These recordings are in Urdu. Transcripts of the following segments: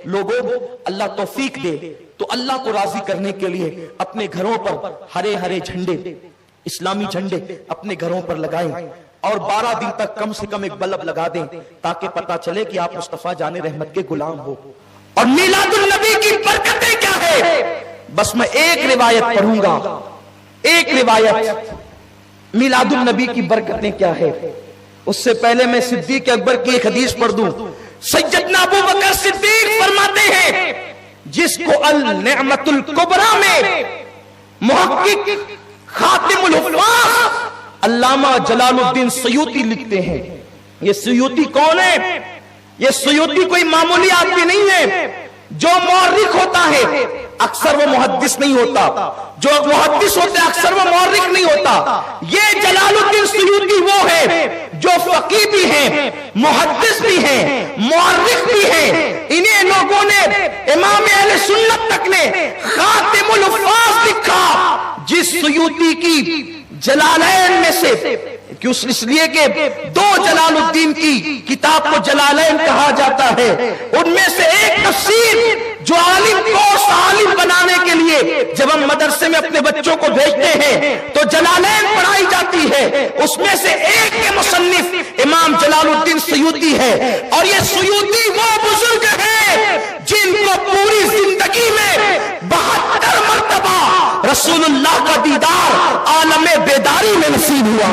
لوگوں اللہ توفیق دے تو اللہ کو راضی کرنے کے لیے اپنے گھروں پر ہرے ہرے جھنڈے، اسلامی جھنڈے اپنے گھروں پر لگائیں اور 12 دن تک کم سے کم ایک بلب لگا دیں تاکہ پتا چلے کہ آپ مصطفیٰ جان رحمت کے غلام ہو۔ اور میلاد النبی کی برکتیں کیا ہے؟ بس میں ایک روایت پڑھوں گا، ایک روایت میلاد النبی کی برکتیں کیا ہے۔ اس سے پہلے میں صدیق اکبر کی ایک حدیث پڑھ دوں۔ سیدنا ابو بکر صدیق فرماتے ہیں جس کو النعمت الکبریٰ میں محقق خاتم الحفاظ علامہ جلال الدین سیوطی لکھتے ہیں۔ یہ سیوطی کون ہے؟ یہ سیوطی کوئی معمولی آدمی نہیں ہے۔ جو مورخ ہوتا ہے اکثر وہ محدث نہیں ہوتا، جو محدث ہوتے اکثر وہ مورخ نہیں ہوتا۔ یہ جلال الدین سیوطی وہ ہے جو فقیہ بھی ہیں، محدث بھی ہیں، مورخ بھی ہیں۔ انہیں لوگوں نے امام اہل سنت تک نے خاتم الحفاظ لکھا۔ جس سیوطی کی جلالین میں سے اس لیے کہ 2 جلال الدین کی کتاب کو جلالین کہا جاتا ہے، ان میں سے ایک تفسیر جو عالم کو عالم بنانے کے لیے جب ہم مدرسے میں اپنے بچوں کو بھیجتے ہیں تو جلالین پڑھائی جاتی ہے، اس میں سے ایک کے مصنف امام جلال الدین سیوطی ہے۔ اور یہ سیوطی وہ بزرگ ہیں جن کو پوری زندگی میں 72 مرتبہ رسول اللہ کا دیدار عالم بیداری میں نصیب ہوا۔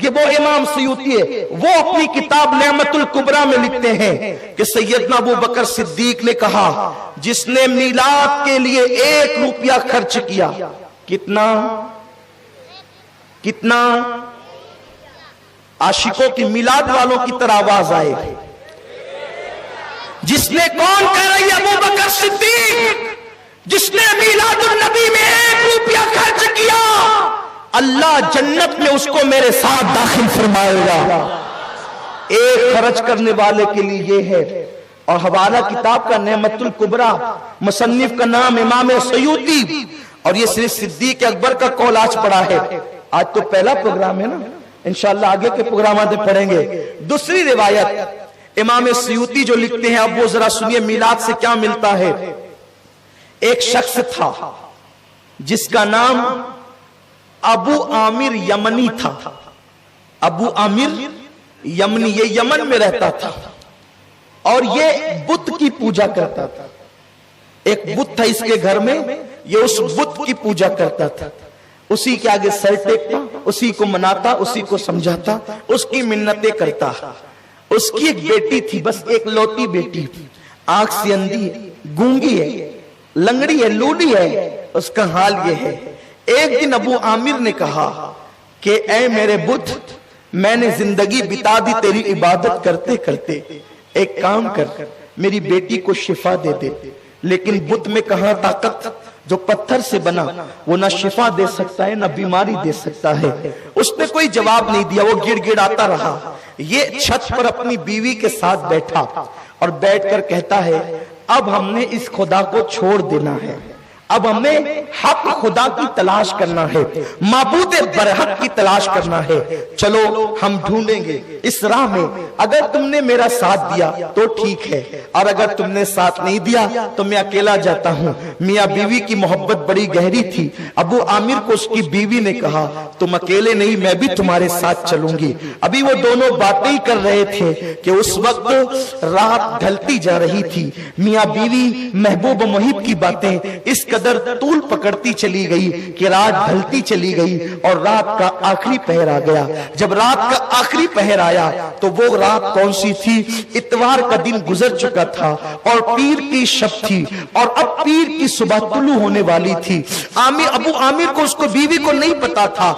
یہ وہ امام سیوطی ہے، وہ اپنی کتاب نعمت الکبریٰ میں لکھتے ہیں کہ سیدنا ابو بکر صدیق نے کہا جس نے میلاد کے لیے 1 روپیہ خرچ کیا، کتنا عاشقوں کی میلاد والوں کی طرح آواز آئے، جس نے کون کہہ رہی ہے؟ ابو بکر صدیق، جس نے میلاد النبی میں 1 روپیہ خرچ کیا اللہ جنت میں اس کو میرے ساتھ داخل فرمائے گا۔ ایک خرچ کرنے والے کے لیے یہ ہے۔ اور حوالہ کتاب کا نعمت الکبریٰ، مصنف کا نام امام سیوطی، اور یہ صرف صدیق اکبر کا قول آج پڑھا ہے۔ آج تو پہلا پروگرام ہے نا، انشاءاللہ آگے کے پروگرامات میں پڑھیں گے۔ دوسری روایت امام سیوطی جو لکھتے ہیں، اب وہ ذرا سنیے میلاد سے کیا ملتا ہے۔ ایک شخص تھا جس کا نام ابو عامر یمنی تھا۔ ابو عامر یمنی، یہ یمن میں رہتا تھا اور یہ بت کی پوجا کرتا تھا۔ ایک بت تھا اس کے گھر میں، یہ اس بت کی پوجا کرتا تھا، اسی کے آگے سر ٹیکتا، اسی کو مناتا، اسی کو سمجھاتا، اس کی منتیں کرتا۔ اس کی ایک بیٹی تھی، بس ایک لوٹی بیٹی، آنکھ سے اندھی ہے، گونگی ہے، لنگڑی ہے، لولی ہے۔ اس کا حال یہ ہے، ایک دن ابو عامر نے کہا کہ اے میرے بت، میں نے زندگی بتا دی تیری عبادت کرتے کرتے، ایک کام کر، میری بیٹی کو شفا دے دے۔ لیکن بت میں کہاں طاقت، جو پتھر سے بنا وہ نہ شفا دے سکتا ہے نہ بیماری دے سکتا ہے۔ اس نے کوئی جواب نہیں دیا، وہ گڑ گڑ آتا رہا۔ یہ چھت پر اپنی بیوی کے ساتھ بیٹھا اور بیٹھ کر کہتا ہے اب ہم نے اس خدا کو چھوڑ دینا ہے، اب ہمیں حق خدا کی تلاش کرنا ہے، معبود برحق کی تلاش کرنا ہے۔ چلو ہم ڈھونڈیں گے اس راہ میں، اگر تم نے میرا ساتھ دیا تو ٹھیک ہے، اور اگر تم نے ساتھ نہیں دیا تو میں اکیلا جاتا ہوں۔ میاں بیوی کی محبت بڑی گہری تھی۔ ابو عامر کو اس کی بیوی نے کہا تم اکیلے نہیں، میں بھی تمہارے ساتھ چلوں گی۔ ابھی وہ دونوں باتیں کر رہے تھے کہ اس وقت رات ڈھلتی جا رہی تھی۔ میاں بیوی محبوب و محب کی باتیں اس قدر طول پکڑتی چلی گئی کہ رات ڈھلتی چلی گئی اور رات کا آخری پہر آ گیا۔ جب رات کا آخری پہر آیا تو وہ رات کون سی تھی؟ اتوار کا دن گزر چکا تھا اور پیر کی شب تھی، اور اب پیر کی صبح طلوع ہونے والی تھی۔ ابو عامر کو، اس کو بیوی کو نہیں پتا تھا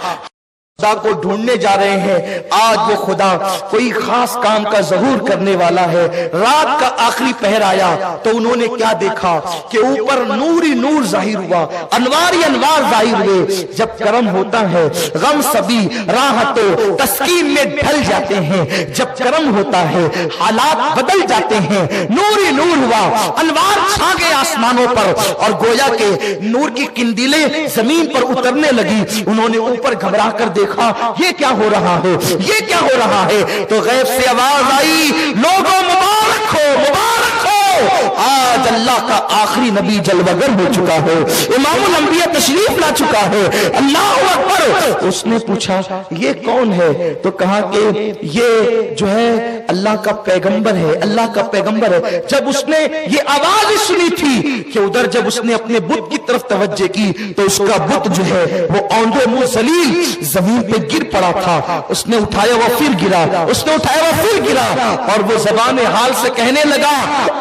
خدا کو ڈھونڈنے جا رہے ہیں، آج وہ خدا کوئی خاص کام کا ظہور کرنے والا ہے۔ رات کا آخری پہر آیا تو انہوں نے کیا دیکھا کہ اوپر نور ہی نور ظاہر ہوا، انوار ہی انوار ظاہر ہوئے۔ جب کرم ہوتا ہے غم سبھی راحتوں تسکین میں ڈھل جاتے ہیں، جب کرم ہوتا ہے حالات بدل جاتے ہیں۔ نور ہی نور ہوا، انوار چھا گئے آسمانوں پر، اور گویا کہ نور کی قندیلیں زمین پر اترنے لگی۔ انہوں نے اوپر گھبرا کر دیکھا یہ کیا ہو رہا ہے، یہ کیا ہو رہا ہے؟ تو غیب سے آواز آئی لوگوں مبارک ہو، مبارک ہو، آج اللہ کا آخری نبی جلوگر ہو چکا ہے، امام الانبیاء تشریف لا چکا ہے، اللہ اکبر۔ اس نے پوچھا یہ کون ہے؟ تو کہا کہ یہ جو ہے اللہ کا پیغمبر ہے، اللہ کا پیغمبر ہے۔ جب اس نے یہ آواز سنی تھی کہ ادھر جب اس نے اپنے بت کی طرف توجہ کی تو اس کا بت جو ہے وہ اوندے منہ ذلیل زمین پہ گر پڑا تھا۔ اس نے اٹھایا وہ پھر گرا، اس نے اٹھایا وہ پھر گرا، اور وہ زبان حال سے کہنے لگا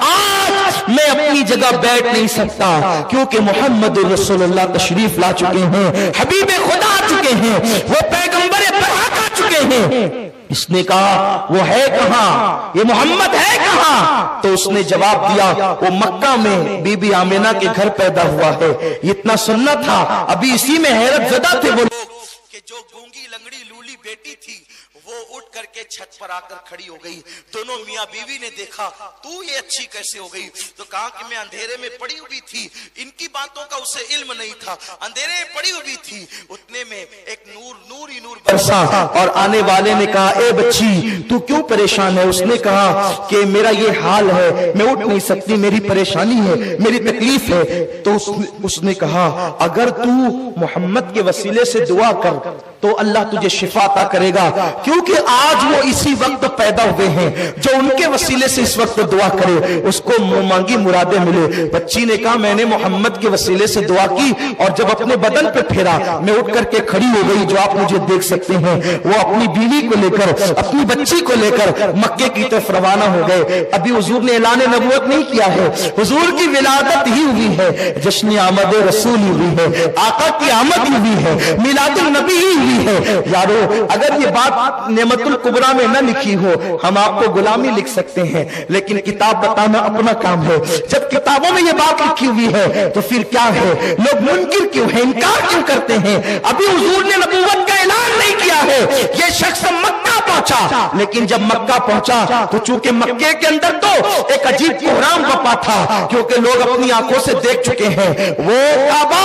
آج میں اپنی جگہ بیٹھ نہیں سکتا کیونکہ محمد رسول اللہ تشریف لا چکے ہیں، حبیب خدا آ چکے ہیں، وہ پیغمبر برحق آ چکے ہیں۔ اس نے کہا وہ ہے کہاں؟ یہ محمد ہے کہاں؟ تو اس نے جواب دیا وہ مکہ میں بی بی آمینہ کے گھر پیدا ہوا ہے۔ اتنا سننا تھا، ابھی اسی میں حیرت زدہ تھے وہ لوگ کہ جو گونگی لنگڑی لولی بیٹی تھی وہ اٹھ کر کے چھت پر آ کر کھڑی ہو گئی۔ دونوں میاں بیوی نے دیکھا تو یہ اچھی کیسے ہو گئی؟ تو کہا کہ میں اندھیرے میں پڑی ہوئی تھی، ان کی باتوں کا اسے علم نہیں تھا، اندھیرے میں پڑی ہوئی تھی، اتنے میں ایک نور ہی نور برسا، اور آنے والے نے کہا اے بچی تو کیوں پریشان ہے؟ اس نے کہا کہ میرا یہ حال ہے، میں اٹھ نہیں سکتی، میری پریشانی ہے، میری تکلیف ہے۔ تو اس نے کہا اگر تو محمد کے وسیلے سے دعا کر تو اللہ تجھے شفا عطا کرے گا، کیونکہ آج وہ اسی وقت پیدا ہوئے ہیں، جو ان کے وسیلے سے اس وقت دعا کرے اس کو مانگی مرادیں ملے۔ بچی نے کہا میں نے محمد کے وسیلے سے دعا کی، اور جب اپنے بدن پہ پھیرا میں اٹھ کر کے کھڑی ہو گئی، جو آپ مجھے دیکھ سکتے ہیں۔ وہ اپنی بیوی کو لے کر، اپنی بچی کو لے کر مکے کی طرف روانہ ہو گئے۔ ابھی حضور نے اعلان نبوت نہیں کیا ہے، حضور کی ولادت ہی ہوئی ہے، جشن آمد رسول ہی ہوئی ہے، آقا کی آمد ہی ہوئی ہے، میلاد النبی ہی ہوئی ہے۔ یارو اگر یہ بات نعمت الکبریٰ میں نہ لکھی ہو ہم آپ کو غلامی لکھ سکتے ہیں، لیکن کتاب بتانا اپنا کام ہے۔ جب کتابوں میں یہ بات لکھی ہوئی ہے تو پھر کیا ہے؟ لوگ منکر کیوں ہیں، انکار کیوں کرتے ہیں؟ ابھی حضور نے نبوت کا اعلان نہیں کیا ہے، یہ شخص مکہ پہنچا، لیکن جب مکہ پہنچا تو چونکہ مکے کے اندر تو ایک عجیب کوہرام بپا تھا، کیونکہ لوگ اپنی آنکھوں سے دیکھ چکے ہیں وہ کعبہ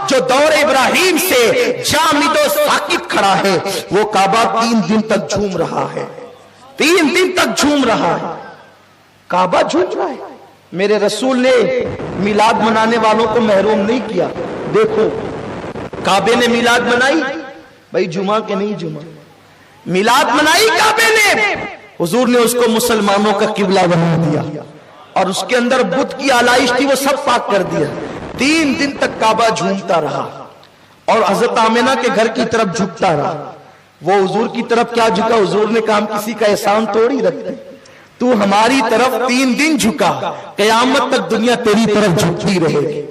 جو دور ابراہیم سے جامد و ثاقب کھڑا ہے، وہ کعبہ 3 دن تک جھوم رہا ہے، 3 دن تک جھوم رہا ہے، کعبہ جھوم رہا ہے۔ میرے رسول نے میلاد منانے والوں کو محروم نہیں کیا۔ دیکھو کعبے نے میلاد منائی، بھائی جمعہ کے نہیں جمعہ، میلاد منائی کعبے نے، حضور نے اس کو مسلمانوں کا قبلہ بنا دیا، اور اس کے اندر بت کی آلائش تھی وہ سب پاک کر دیا۔ 3 دن تک کعبہ جھومتا رہا، اور حضرت آمینہ کے گھر کی طرف جھکتا رہا۔ وہ حضور کی طرف کیا جھکا؟ حضور نے کہا ہم کسی کا احسان توڑی رکھتے، تو ہماری طرف 3 دن جھکا، قیامت تک دنیا تیری طرف جھکتی رہے گی۔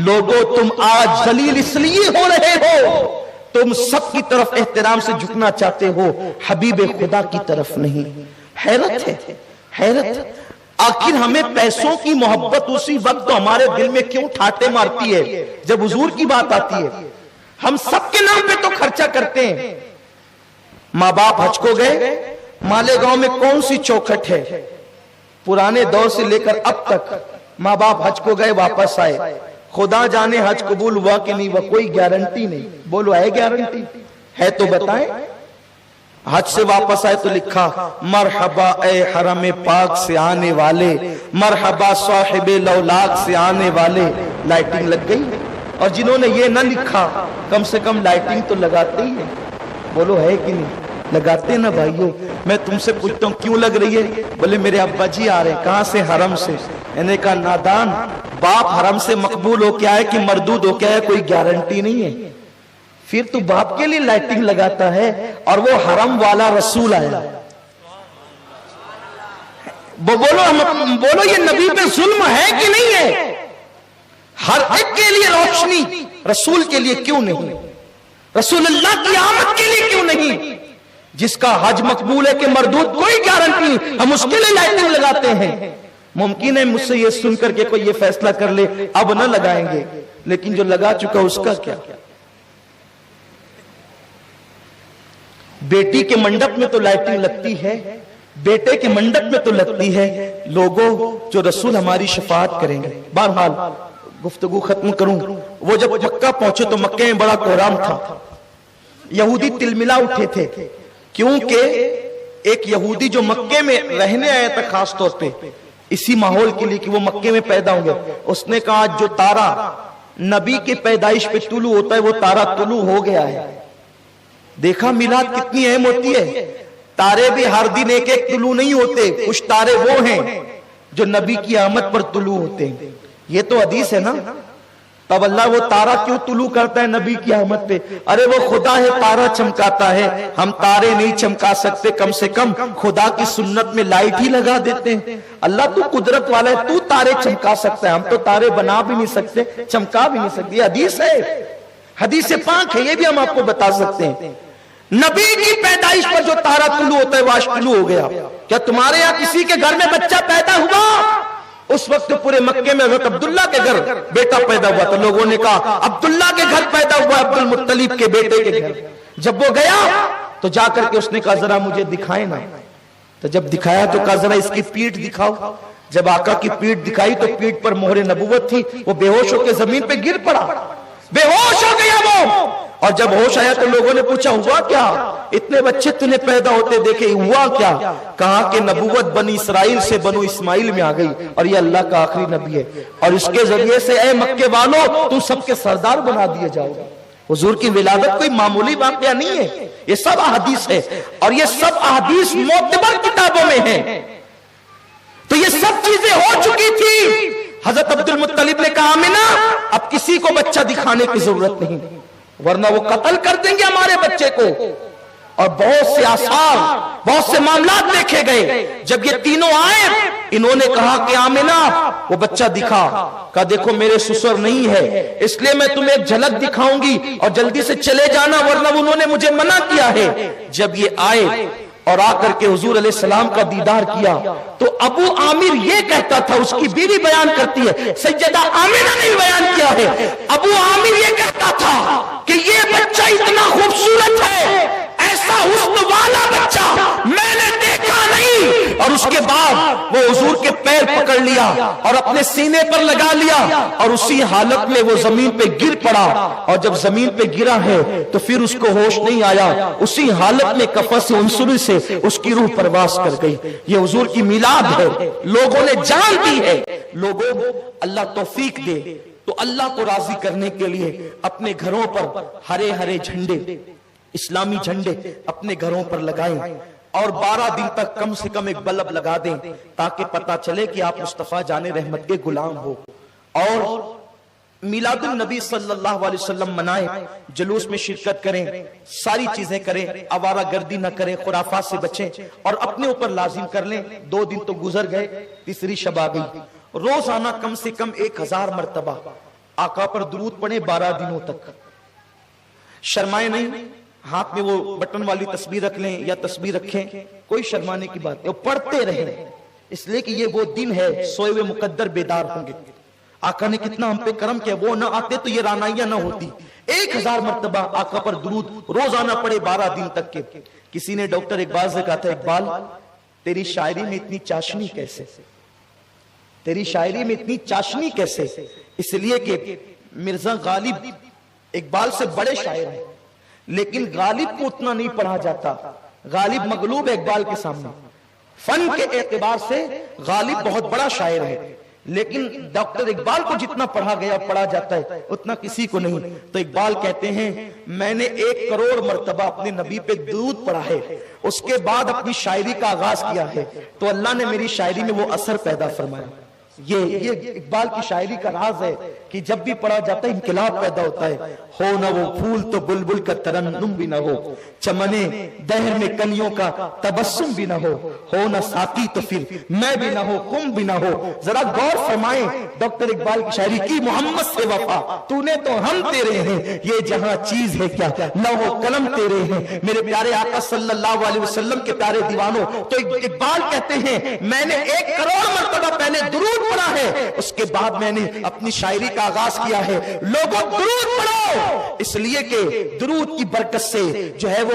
لوگوں تم آج ذلیل اس لیے ہو رہے ہو، تم سب کی طرف احترام سے جھکنا چاہتے ہو، حبیب خدا کی طرف نہیں۔ حیرت ہے، حیرت۔ آخر ہمیں پیسوں کی محبت اسی وقت تو ہمارے دل میں کیوں ٹھاٹے مارتی ہے جب حضور کی بات آتی ہے؟ ہم سب کے نام پہ تو خرچہ کرتے ہیں۔ ماں باپ حج کو گئے، مالیگاؤں میں کون سی چوکھٹ ہے؟ پرانے دور سے لے کر اب تک ماں باپ حج کو گئے واپس آئے، خدا جانے حج قبول ہوا کہ نہیں ہوا، کوئی گارنٹی نہیں۔ بولو ہے گارنٹی؟ ہے تو بتائیں۔ حج سے واپس آئے تو لکھا مرحبا اے حرم پاک سے آنے والے، مرحبا صاحب لولاک سے آنے والے۔ لائٹنگ لگ گئی، اور جنہوں نے یہ نہ لکھا کم سے کم لائٹنگ تو لگاتے ہی ہیں۔ بولو ہے کہ نہیں؟ لگاتے نا بھائیوں۔ میں تم سے پوچھتا ہوں کیوں لگ رہی ہے؟ بولے میرے ابا جی آ رہے ہیں۔ کہاں سے؟ حرم سے۔ میں نے کہا نادان، باپ حرم سے مقبول ہو کیا ہے کہ مردود ہو کیا ہے کوئی گارنٹی نہیں ہے۔ پھر تو باپ کے لیے لائٹنگ لگاتا ہے، اور وہ حرم والا رسول آیا۔ بولو یہ نبی پہ ظلم ہے کہ نہیں ہے؟ ہر ایک کے لیے روشنی، رسول کے لیے کیوں نہیں؟ رسول اللہ کی آمد کے لیے کیوں نہیں؟ جس کا حج مقبول ہے کہ مردود کوئی گارنٹی نہیں، ہم اس کے لیے لائٹنگ لگاتے ہیں۔ ممکن ہے مجھ سے یہ سن کر کے کوئی یہ فیصلہ کر لے اب نہ لگائیں گے، لیکن جو لگا چکا اس کا کیا؟ بیٹی کے منڈپ میں تو لائٹنگ لگتی ہے، بیٹے کے منڈپ میں تو لگتی ہے، لوگوں جو رسول ہماری شفاعت کریں گے۔ بہرحال گفتگو ختم کروں۔ وہ جب مکہ پہنچے تو مکہ میں بڑا کوہرام تھا، یہودی تلملا اٹھے تھے، کیونکہ ایک یہودی جو مکے میں رہنے آیا تھا خاص طور پہ اسی ماحول کے لیے کہ وہ مکے میں پیدا ہوں گے. اس نے کہا جو تارا نبی کے پیدائش پہ طلوع ہوتا ہے وہ تارا طلوع ہو گیا ہے. دیکھا میلاد کتنی اہم ہوتی ہے. تارے بھی ہر دن ایک ایک طلوع نہیں ہوتے, کچھ تارے وہ ہیں جو نبی کی آمد پر طلوع ہوتے ہیں. یہ تو حدیث ہے نا. تب اللہ وہ تارا کیوں طلوع کرتا ہے نبی کی آمد پہ؟ ارے وہ خدا ہے, تارا چمکاتا ہے. ہم تارے نہیں چمکا سکتے, کم سے کم خدا کی سنت میں لائٹ ہی لگا دیتے ہیں. اللہ تو قدرت والا ہے, تو تارے چمکا سکتا ہے, ہم تو تارے بنا بھی نہیں سکتے, چمکا بھی نہیں سکتے. یہ حدیث ہے, حدیث پاک ہے, یہ بھی ہم آپ کو بتا سکتے ہیں. نبی کی پیدائش پر جو تارا طلوع ہوتا ہے وہ آج طلوع ہو گیا. کیا تمہارے یہاں کسی کے گھر میں بچہ پیدا ہوا؟ اس وقت پورے مکے میں حضرت عبداللہ کے گھر بیٹا پیدا ہوا تو لوگوں نے کہا عبداللہ کے گھر پیدا ہوا, عبد المطلب کے بیٹے کے گھر. جب وہ گیا تو جا کر کے اس نے کہا ذرا مجھے دکھائے نا. تو جب دکھایا تو کہا ذرا اس کی پیٹھ دکھاؤ. جب آقا کی پیٹھ دکھائی تو پیٹھ پر مہر نبوت تھی. وہ بے ہوش ہو کے زمین پہ گر پڑا, بے ہوش ہو گیا وہ. اور جب ہوش آیا تو لوگوں نے پوچھا ہوا کیا؟ اتنے بچے تنہیں پیدا ہوتے دیکھے, ہوا کیا؟ کہا کہ نبوت بنی اسرائیل سے بنو اسماعیل میں آ گئی اور یہ اللہ کا آخری نبی ہے, اور اس کے ذریعے سے اے مکے والو تم سب کے سردار بنا دیے جاؤ گے. حضور کی ولادت کوئی معمولی واقعہ نہیں ہے, یہ سب احادیث ہے, اور یہ سب احادیث معتبر کتابوں میں ہیں. تو یہ سب چیزیں ہو چکی تھی. حضرت عبد المطلب نے کہا آمنہ اب کسی کو بچہ دکھانے کی ضرورت نہیں, ورنہ وہ قتل کر دیں گے ہمارے بچے کو. اور بہت سے آثار, بہت سے معاملات دیکھے گئے. جب یہ تینوں آئے انہوں نے کہا کہ آمنہ وہ بچہ دکھا. کہا دیکھو میرے سسر نہیں ہے, اس لیے میں تمہیں ایک جھلک دکھاؤں گی اور جلدی سے چلے جانا, ورنہ انہوں نے مجھے منع کیا ہے. جب یہ آئے اور آ کر کے حضور علیہ السلام کا دیدار کیا تو ابو عامر یہ کہتا تھا, اس کی بیوی بیان کرتی ہے, سیدہ آمنہ نے بیان کیا ہے, ابو عامر یہ کہتا تھا کہ یہ بچہ اتنا خوبصورت ہے, ایسا حسن والا بچہ میں نے دیکھا نہیں. اور اس کے بعد وہ حضور کے پیر پکڑ لیا اور اپنے سینے پر لگا لیا, اور اسی حالت میں وہ زمین پہ گر پڑا. اور جب زمین پہ گرا ہے تو پھر اس کو ہوش نہیں آیا, اسی حالت میں کفس عنصری سے اس کی روح پرواز کر گئی. یہ حضور کی میلاد ہے, لوگوں نے جان دی ہے. لوگوں اللہ توفیق دے تو اللہ کو راضی کرنے کے لیے اپنے گھروں پر ہرے ہرے جھنڈے, اسلامی جھنڈے اپنے گھروں پر لگائیں, اور 12 دن تک کم سے کم ایک بلب لگا دیں تاکہ پتا چلے کہ آپ مصطفیٰ جان رحمت کے غلام ہو. اور میلاد النبی صلی اللہ علیہ وسلم منائیں, جلوس میں شرکت کریں, ساری چیزیں کریں, آوارہ گردی نہ کریں, خرافات سے بچیں, اور اپنے اوپر لازم کر لیں. 2 دن تو گزر گئے, تیسری شب آ گئی. روزانہ کم سے کم 1000 مرتبہ آقا پر درود پڑھیں 12 دنوں تک. شرمائے نہیں, ہاتھ میں وہ بٹن والی تسبیح رکھ لیں یا تسبیح رکھیں, کوئی شرمانے کی بات نہیں, پڑھتے رہیں, اس لیے کہ یہ وہ دن ہے سوئے ہوئے مقدر بیدار ہوں گے. آقا نے کتنا ہم پہ کرم کیا, وہ نہ آتے تو یہ رانائیاں نہ ہوتی. 1000 مرتبہ آقا پر درود روزانہ پڑھے 12 دن تک کے. کسی نے ڈاکٹر اقبال سے کہا تھا, اقبال تیری شاعری میں اتنی چاشنی کیسے, تیری شاعری میں اتنی چاشنی کیسے؟ اس لیے کہ مرزا غالب اقبال سے بڑے شاعر ہیں, لیکن غالب کو اتنا نہیں پڑھا جاتا. غالب مغلوب ہے اقبال کے سامنے. فن کے اعتبار سے غالب بہت بڑا شاعر ہے, لیکن ڈاکٹر اقبال کو جتنا پڑھا گیا پڑھا جاتا ہے اتنا کسی کو نہیں. تو اقبال کہتے ہیں میں نے 1 کروڑ مرتبہ اپنے نبی پہ درود پڑھا ہے, اس کے بعد اپنی شاعری کا آغاز کیا ہے, تو اللہ نے میری شاعری میں وہ اثر پیدا فرمایا. یہ اقبال کی شاعری کا راز ہے کہ جب بھی پڑھا جاتا ہے انقلاب پیدا ہوتا ہے. ہو نہ وہ پھول تو بلبل کا ترنم بھی نہ ہو, چمنے دہر میں کلیوں کا تبسم بھی نہ ہو نہ ساقی تو پھر میں بھی نہ ہو, خم بھی نہ ہو. ذرا غور فرمائیں ڈاکٹر اقبال کی شاعری کی, محمد سے وفا تو نے تو ہم تیرے ہیں, یہ جہاں چیز ہے کیا لوح و قلم تیرے ہیں. میرے پیارے آقا صلی اللہ علیہ وسلم کے پیارے دیوانوں, تو اقبال کہتے ہیں میں نے 1 کروڑ مرتبہ پہلے درود پڑھا ہے, اس کے بعد میں نے اپنی شاعری کا آغاز کیا ہے. لوگوں درود پڑھو, اس لیے کہ درود کی برکت سے جو ہے وہ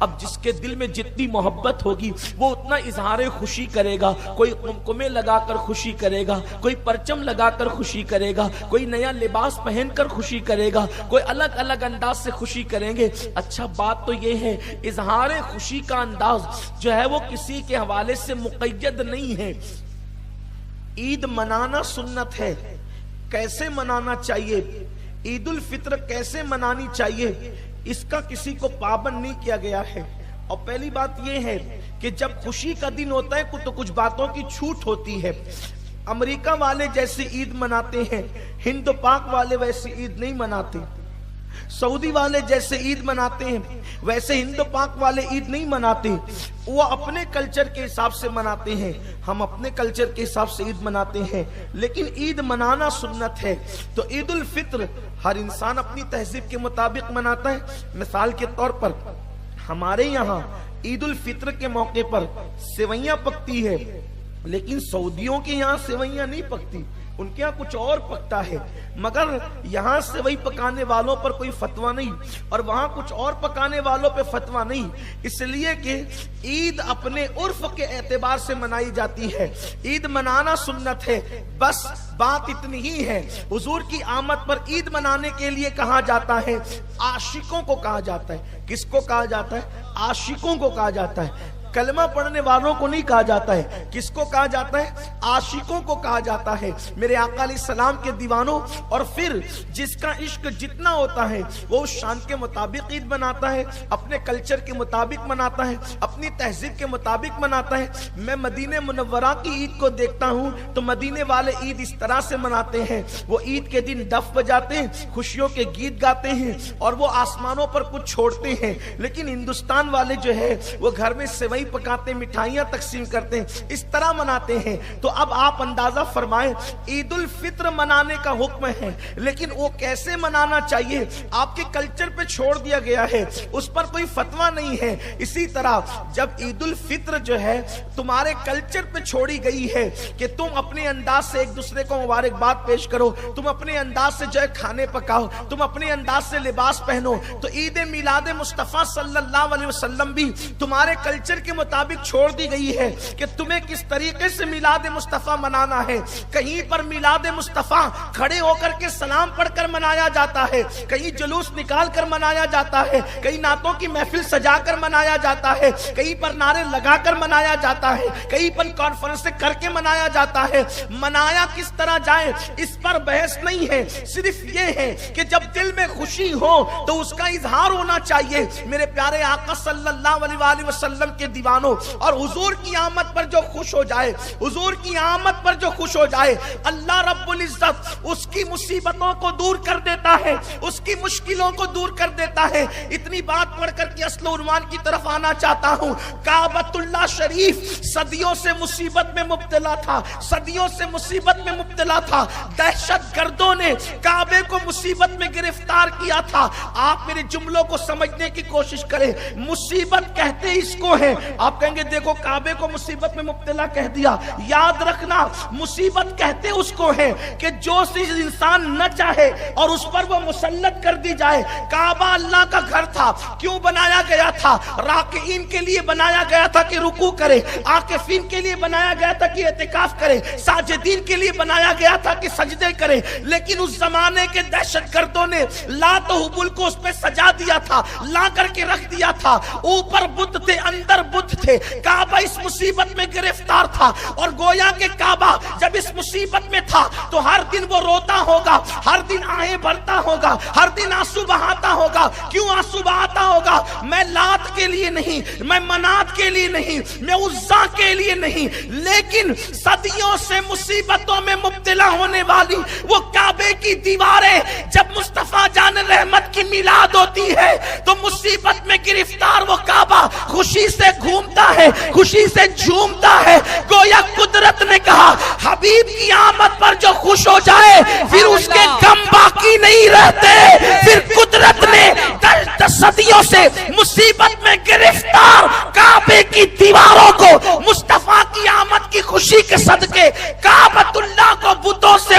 اب جس کے دل میں جتنی محبت ہوگی وہ اتنا اظہار خوشی کرے گا. کوئی قمقمے لگا کر خوشی کرے گا, کوئی پرچم لگا کر خوشی کرے گا, کوئی نیا لباس پہن کر خوشی کرے گا, کوئی الگ الگ انداز سے خوشی کریں گے. اچھا بات تو یہ ہے اظہار خوشی کا انداز جو ہے وہ کسی کے حوالے سے مقید نہیں ہے. عید منانا سنت ہے, کیسے منانا چاہیے, عید الفطر کیسے منانی چاہیے, اس کا کسی کو پابند نہیں کیا گیا ہے. اور پہلی بات یہ ہے کہ جب خوشی کا دن ہوتا ہے تو کچھ باتوں کی چھوٹ ہوتی ہے. امریکہ والے جیسے عید مناتے ہیں ہند پاک والے ویسے عید نہیں مناتے. سعودی والے جیسے عید مناتے ہیں ویسے ہند پاک والے عید نہیں مناتے. وہ اپنے کلچر کے حساب سے مناتے ہیں, ہم اپنے کلچر کے حساب سے عید مناتے ہیں. لیکن عید منانا سنت ہے. تو عید الفطر ہر انسان اپنی تہذیب کے مطابق مناتا ہے. مثال کے طور پر ہمارے یہاں عید الفطر کے موقع پر سیویاں پکتی ہے, لیکن سعودیوں کے یہاں سیویاں نہیں پکتی, ان کے یہاں کچھ اور پکتا ہے. مگر یہاں سیوئی پکانے والوں پر کوئی فتویٰ نہیں اور وہاں کچھ اور پکانے والوں پہ فتویٰ نہیں, اس لیے کہ عید اپنے عرف کے اعتبار سے منائی جاتی ہے. عید منانا سنت ہے, بس بات اتنی ہی ہے. حضور کی آمد پر عید منانے کے لیے کہا جاتا ہے, عاشقوں کو کہا جاتا ہے. کس کو کہا جاتا ہے؟ عاشقوں کو کہا جاتا ہے. کلمہ پڑھنے والوں کو نہیں کہا جاتا ہے. کس کو کہا جاتا ہے؟ عاشقوں کو کہا جاتا ہے. میرے آقا علیہ السلام کے دیوانوں. اور پھر جس کا عشق جتنا ہوتا ہے وہ اس شان کے مطابق عید مناتا ہے, اپنے کلچر کے مطابق مناتا ہے, اپنی تہذیب کے مطابق مناتا ہے. میں مدینہ منورہ کی عید کو دیکھتا ہوں تو مدینے والے عید اس طرح سے مناتے ہیں. وہ عید کے دن ڈف بجاتے ہیں, خوشیوں کے گیت گاتے ہیں اور وہ آسمانوں پر کچھ چھوڑتے ہیں. لیکن ہندوستان والے جو ہے وہ گھر میں سیوئی پکاتے, مٹھائیاں تقسیم کرتے ہیں, اس طرح مناتے ہیں. تو اب آپ اندازہ فرمائیں عید الفطر منانے کا حکم ہے, لیکن وہ کیسے منانا چاہیے آپ کے کلچر پہ چھوڑ دیا گیا ہے, اس پر کوئی فتویٰ نہیں ہے. اسی طرح جب عید الفطر جو ہے تمہارے کلچر پہ چھوڑی گئی ہے کہ تم اپنے انداز سے ایک دوسرے کو مبارکباد پیش کرو, تم اپنے انداز سے جو ہے کھانے پکاؤ, تم اپنے انداز سے لباس پہنو, تو عید میلاد مصطفیٰ صلی اللہ علیہ وسلم بھی تمہارے کلچر کے مطابق چھوڑ دی گئی ہے کہ تمہیں کس طریقے سے میلاد مصطفیٰ منانا ہے. کہیں پر میلاد مصطفیٰ کھڑے ہو کر کے سلام پڑھ کر منایا جاتا ہے, کہیں جلوس نکال کر منایا جاتا ہے, کہیں نعتوں کی محفل سجا کر منایا جاتا ہے, کہیں پر نعرے لگا کر منایا جاتا ہے, کہیں پر کانفرنس کر کے منایا جاتا ہے. منایا کس طرح جائے اس پر بحث نہیں ہے, صرف یہ ہے کہ جب دل میں خوشی ہو تو اس کا اظہار ہونا چاہیے. میرے پیارے آقا صلی اللہ علیہ وسلم کے دیوانوں, اور حضور کی آمد پر جو خوش ہو جائے, حضور کی آمد پر جو خوش ہو جائے, اللہ رب العزت اس کی مصیبتوں کو دور کر دیتا ہے, اس کی مشکلوں کو دور کر دیتا ہے. اتنی بات پڑھ کر کے اصل عنوان کی طرف آنا چاہتا ہوں. کعبۃ اللہ شریف صدیوں سے مصیبت میں مبتلا تھا, صدیوں سے مصیبت میں مبتلا تھا. دہشت گردوں نے کعبے کو مصیبت میں گرفتار کیا تھا. آپ میرے جملوں کو سمجھنے کی کوشش کریں. مصیبت کہتے اس کو ہے. آپ کہیں گے دیکھو کعبے کو مصیبت میں مبتلا کہہ دیا, یاد رکھنا مصیبت کہتے اس کو ہے کہ جو چیز انسان نہ چاہے اور اس پر وہ مسلط کر دی جائے. کعبہ اللہ کا گھر تھا, کیوں بنایا گیا تھا؟ راکعین کے لیے بنایا گیا تھا کہ رکوع کرے, عاکفین کے لیے بنایا گیا تھا کہ اعتکاف کرے, ساجدین کے لیے بنایا گیا تھا کہ سجدے کرے. لیکن اس زمانے کے دہشت گردوں نے لات و حبل کو اس پہ سجا دیا تھا, لا کر کے رکھ دیا تھا. اوپر بت تھے, اندر بت تھے. کعبہ اس مصیبت میں گرفتار تھا, اور گویا کہ کعبہ جب اس مصیبت میں تھا تو ہر دن وہ روتا ہوگا, ہر دن آہیں بھرتا ہوگا, ہر دن آنسو بہاتا ہوگا. کیوں آنسو بہاتا ہوگا؟ میں لات کے لیے نہیں, میں منات کے لیے نہیں, میں عزا کے لیے نہیں, لیکن صدیوں سے مصیبتوں میں مبتلا ہونے والی وہ کعبے کی دیواریں جب مصطفیٰ جان رحمت کی میلاد ہوتی ہے تو مصیبت میں گرفتار وہ کعبہ خوشی سے گھومتا ہے, خوشی سے جھومتا ہے. گویا قدرت نے کہا حبیب کی آمد پر جو خوش ہو جائے پھر اس کے غم باقی نہیں رہتے. پھر قدرت نے صدیوں سے مصیبت میں گرفتار کعبے کی دیواروں کو مصطفیٰ کی آمد کی خوشی کے صدقے کعبۃ اللہ کو بتوں سے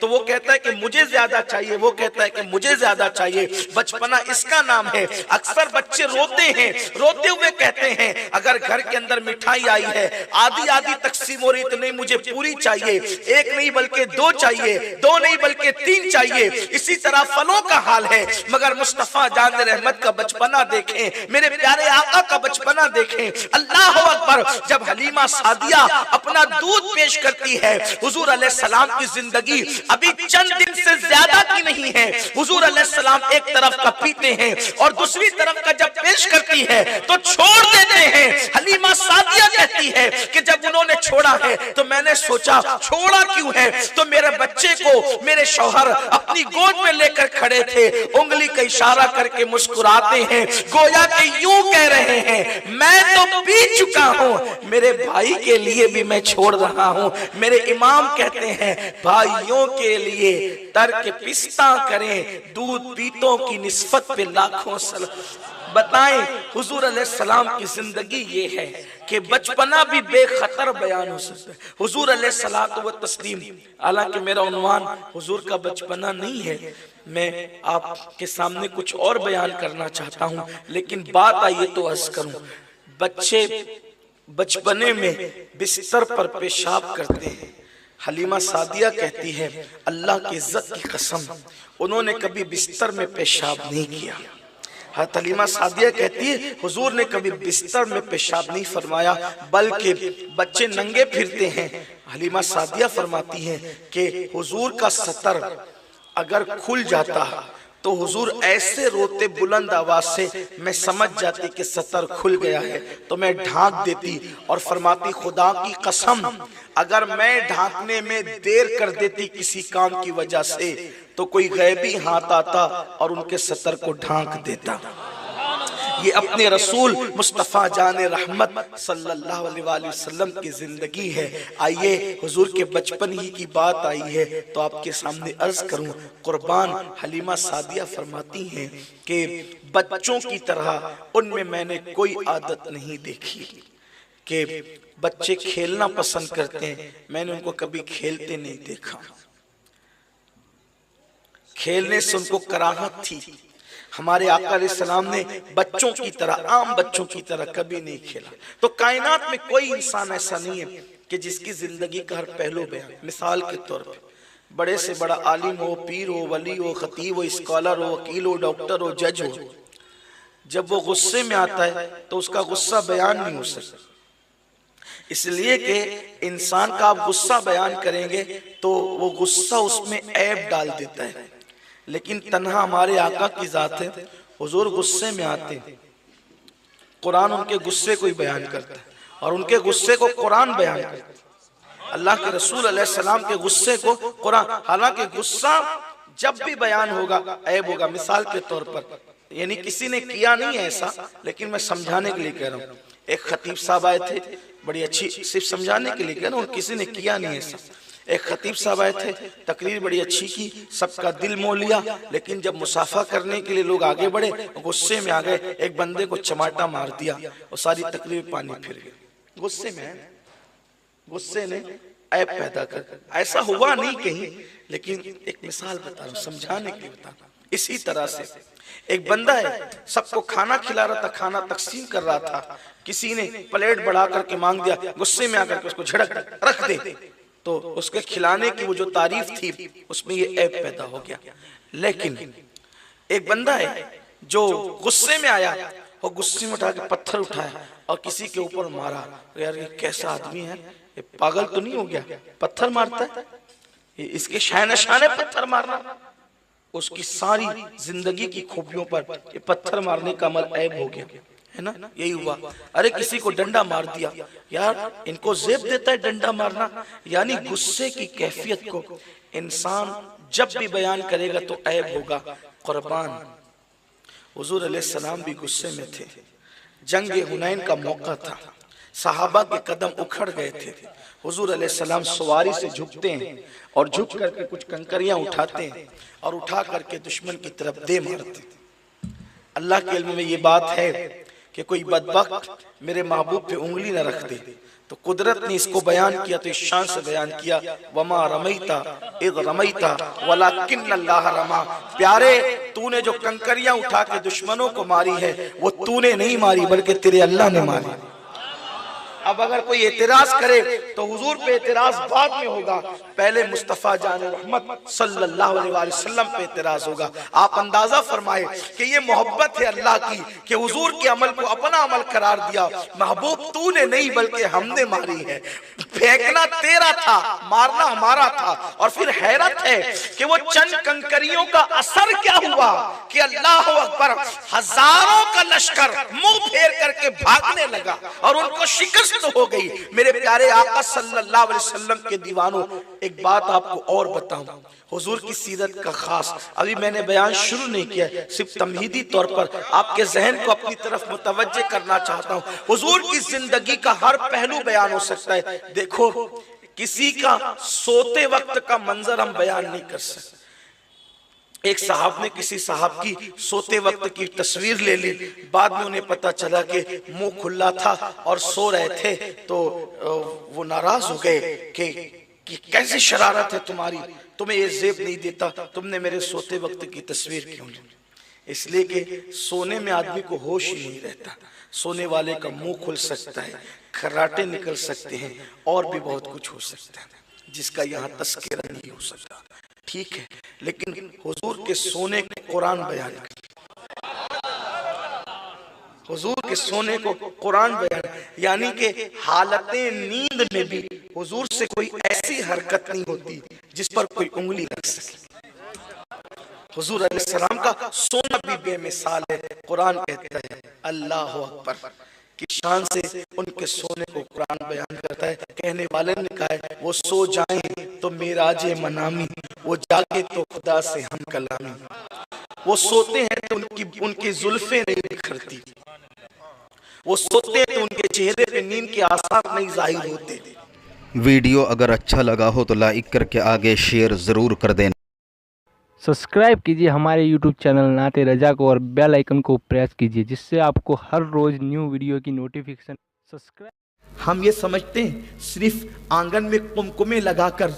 تو وہ کہتا ہے کہ مجھے زیادہ چاہیے، وہ کہتا ہے کہ مجھے زیادہ چاہیے۔ بچپنا اس کا نام ہے۔ اکثر بچے روتے ہیں، روتے ہوئے کہتے ہیں اگر گھر کے اندر مٹھائی آئی ہے، آدھی آدھی تقسیم ہو رہی تو نہیں، مجھے پوری چاہیے، ایک نہیں بلکہ دو چاہیے، دو نہیں بلکہ تین چاہیے۔ اسی طرح پھلوں کا حال ہے، مگر مصطفیٰ جان رحمت کا بچپنا دیکھیں، میرے پیارے آقا کا بچپنا دیکھیں۔ اللہ اکبر! جب حلیمہ سعدیہ اپنا دودھ پیش کرتی ہے، حضور علیہ السلام کی زندگی ابھی چند دن سے زیادہ کی نہیں ہے، حضور علیہ السلام ایک طرف کا پیتے ہیں اور دوسری طرف کا جب پیش کرتی ہے تو چھوڑ دیتے ہیں۔ حلیمہ سعدیہ کہتی ہے کہ جب انہوں نے چھوڑا ہے تو میں نے سوچا چھوڑا کیوں ہے، تو میرے بچے کو میرے شوہر اپنی گود میں لے کر کھڑے تھے، انگلی کا اشارہ کر کے مسکراتے ہیں، گویا کہ یوں کہہ رہے ہیں میں تو پی چکا ہوں، میرے بھائی کے لیے بھی میں چھوڑ رہا ہوں۔ میرے امام کہتے ہیں بھائیوں کے لیے ترک پستہ کریں، دودھ پیتوں کی نسبت پہ لاکھوں سلام۔ بتائیں حضور علیہ السلام کی زندگی یہ ہے کہ بچپنا بھی بے خطر بیان ہو سکتا ہے۔ حضور علیہ السلام و تسلیم، حالانکہ میرا عنوان حضور کا بچپنا نہیں ہے، میں آپ کے سامنے کچھ اور بیان کرنا چاہتا ہوں، لیکن بات آئیے تو عرض کروں۔ بچے بچپنے میں بستر پر پیشاب کرتے ہیں۔ حلیمہ سعدیہ کہتی ہے اللہ کی عزت کی قسم انہوں نے کبھی بستر میں پیشاب نہیں کیا۔ حضرت حلیمہ سعدیہ کہتی ہے حضور نے کبھی بستر میں پیشاب نہیں فرمایا، بلکہ بچے ننگے پھرتے ہیں۔ حلیمہ سعدیہ فرماتی ہیں کہ حضور کا ستر اگر کھل جاتا تو حضور ایسے روتے بلند آواز سے، میں سمجھ جاتی کہ ستر کھل گیا ہے تو میں ڈھانک دیتی، اور فرماتی خدا کی قسم اگر میں ڈھانکنے میں دیر کر دیتی کسی کام کی وجہ سے تو کوئی غیبی ہاتھ آتا اور ان کے ستر کو ڈھانک دیتا۔ یہ اپنے رسول مصطفیٰ جان رحمت صلی اللہ علیہ وآلہ وسلم کی زندگی ہے۔ آئیے حضور کے بچپن ہی کی بات آئی ہے تو آپ کے سامنے عرض کروں۔ قربان حلیمہ سعدیہ فرماتی ہیں کہ بچوں کی طرح ان میں میں نے کوئی عادت نہیں دیکھی کہ بچے کھیلنا پسند کرتے ہیں، میں نے ان کو کبھی کھیلتے نہیں دیکھا۔ کھیلنے سے ان کو کراہت تھی۔ ہمارے آقا علیہ السلام نے بچوں کی طرح، عام بچوں کی طرح کبھی نہیں کھیلا۔ تو کائنات میں کوئی انسان ایسا نہیں ہے کہ جس کی زندگی کا ہر پہلو بیان۔ مثال کے طور پر بڑے سے بڑا عالم ہو، پیر ہو، ولی ہو، خطیب ہو، اسکالر ہو، وکیل ہو، ڈاکٹر ہو، جج ہو، جب وہ غصے میں آتا ہے تو اس کا غصہ بیان نہیں ہو سکتا، اس لیے کہ انسان کا آپ غصہ بیان کریں گے تو وہ غصہ اس میں عیب ڈال دیتا ہے، لیکن تنہا ہمارے آقا کی ذات ہے۔ حضور غصے میں آتے ہیں، قرآن ان کے غصے کو ہی بیان کرتا ہے، اور ان کے غصے کو قرآن بیان کرتا ہے۔ اللہ کے رسول علیہ السلام کے غصے کو قرآن، حالانکہ غصہ جب بھی بیان ہوگا عیب ہوگا۔ مثال کے طور پر، یعنی کسی نے کیا نہیں ایسا، لیکن میں سمجھانے کے لیے کہہ رہا ہوں۔ ایک خطیب صاحب آئے تھے، بڑی اچھی، صرف سمجھانے کے لیے کہہ رہا ہوں، کسی نے کیا نہیں ایسا۔ ایک خطیب صاحب آئے تھے، تقریر بڑی اچھی کی، سب کا دل مو لیا، لیکن جب مصافحہ کرنے کے لیے لوگ آگے بڑھے، غصے میں آگئے، ایک بندے کو چماٹا مار دیا اور ساری تقریر پانی پھر گئی۔ غصے میں ہے، غصے نے عیب پیدا کر۔ ایسا ہوا نہیں کہیں، لیکن ایک مثال بتا رہا ہوں، سمجھانے کے لیے بتا رہا ہوں۔ اسی طرح سے ایک بندہ ہے، سب کو کھانا کھلا رہا تھا، کھانا تقسیم کر رہا تھا، کسی نے پلیٹ بڑھا کر کے مانگ دیا، غصے میں آ کر کے اس کو جھڑک رکھ دے، تو اس کے کھلانے کی وہ جو تعریف تھی اس میں یہ عیب پیدا ہو گیا۔ لیکن ایک بندہ ہے جو غصے میں آیا اور غصے میں اٹھا کے پتھر اٹھایا اور کسی کے اوپر مارا۔ یار یہ کیسا آدمی ہے، یہ پاگل تو نہیں ہو گیا، پتھر مارتا ہے، اس کے شائن شانے پتھر مارنا۔ اس کی ساری زندگی کی خوبیوں پر یہ پتھر مارنے کا عمل عیب ہو گیا ہے نا، یہی ہوا۔ ارے کسی کو ڈنڈا مار دیا، یار ان کو زیب دیتا ہے ڈنڈا مارنا۔ یعنی غصے کی کیفیت کو انسان جب بھی بیان کرے گا تو عیب ہوگا۔ قربان حضور علیہ السلام بھی غصے میں تھے، جنگ حنین کا موقع تھا، صحابہ کے قدم اکھڑ گئے تھے، حضور علیہ السلام سواری سے جھکتے ہیں اور جھک کر کے کچھ کنکریاں اٹھاتے ہیں اور اٹھا کر کے دشمن کی طرف دے مارتے ہیں۔ اللہ کے علم میں یہ بات ہے کہ کوئی بدبخت میرے محبوب پہ انگلی نہ رکھ دے. تو قدرت نے اس کو بیان کیا تو اس شان سے بیان کیا وما رمیتا اذ رمیتا ولکن اللہ رما. پیارے تو نے جو کنکریاں اٹھا کے دشمنوں کو ماری ہے وہ تو نے نہیں ماری بلکہ تیرے اللہ نے ماری. اب اگر کوئی اعتراض کرے تو حضور پہ اعتراض بعد میں ہوگا, پہلے مصطفیٰ جان رحمت صلی اللہ علیہ وآلہ وسلم پہ اعتراض ہوگا. آپ اندازہ فرمائے کہ یہ محبت ہے اللہ کی کہ حضور کے عمل کو اپنا عمل قرار دیا. محبوب تو نے نہیں بلکہ ہم نے ماری ہے. پھینکنا تیرا تھا, مارنا ہمارا تھا. اور پھر حیرت ہے کہ وہ چند کنکریوں کا اثر کیا ہوا کہ اللہ اکبر ہزاروں کا لشکر منہ پھیر کر کے بھاگنے لگا اور ان کو شکست ہو گئی. میرے پیارے آقا صلی اللہ علیہ وسلم کے دیوانوں, ایک بات آپ کو اور بتاؤں, حضور کی سیرت کا خاص ابھی میں نے بیان شروع نہیں کیا, صرف تمہیدی طور پر آپ کے ذہن کو اپنی طرف متوجہ کرنا چاہتا ہوں. حضور کی زندگی کا ہر پہلو بیان ہو سکتا ہے. دیکھو کسی کا سوتے وقت کا منظر ہم بیان نہیں کر سکتے. ایک صاحب نے کسی صاحب کی سوتے وقت کی تصویر لے لی, بعد میں انہیں پتا چلا کہ منہ کھلا تھا اور سو رہے تھے, تو وہ ناراض ہو گئے کہ کیسی شرارت ہے تمہاری, تمہیں یہ زیب نہیں دیتا, تم نے میرے سوتے وقت کی تصویر کیوں لی. اس لیے کہ سونے میں آدمی کو ہوش ہی نہیں رہتا. سونے والے کا منہ کھل سکتا ہے, کھراٹے نکل سکتے ہیں, اور بھی بہت کچھ ہو سکتا ہے جس کا یہاں تذکرہ نہیں ہو سکتا. ٹھیک ہے, لیکن حضور کے سونے کو قرآن بیان کر, حضور کے سونے کو قرآن بیان, یعنی کہ حالت نیند میں بھی حضور سے کوئی ایسی حرکت نہیں ہوتی جس پر کوئی انگلی رکھ سکے. حضور علیہ السلام کا سونا بھی بے مثال ہے. قرآن کہتا ہے اللہ اکبر کی شان سے ان کے سونے کو قرآن بیان کرتا ہے. کہنے والے نے کہا ہے وہ سو جائیں تو معراج منامی, وہ جاگے تو خدا سے ہم کلامی. وہ سوتے ہیں تو ان کی زلفیں نہیں بکھرتی, وہ سوتے ہیں تو ان کے چہرے پہ نیند کے آثار نہیں ظاہر ہوتے. ویڈیو اگر اچھا لگا ہو تو لائک کر کے آگے شیئر ضرور کر دینا. سبسکرائب کیجیے ہمارے یوٹیوب چینل نعت رضا کو اور بیل آئیکن کو پریس کیجیے جس سے آپ کو ہر روز نیو ویڈیو کی نوٹیفیکیشن. ہم یہ سمجھتے ہیں صرف آنگن میں قمقمے لگا کر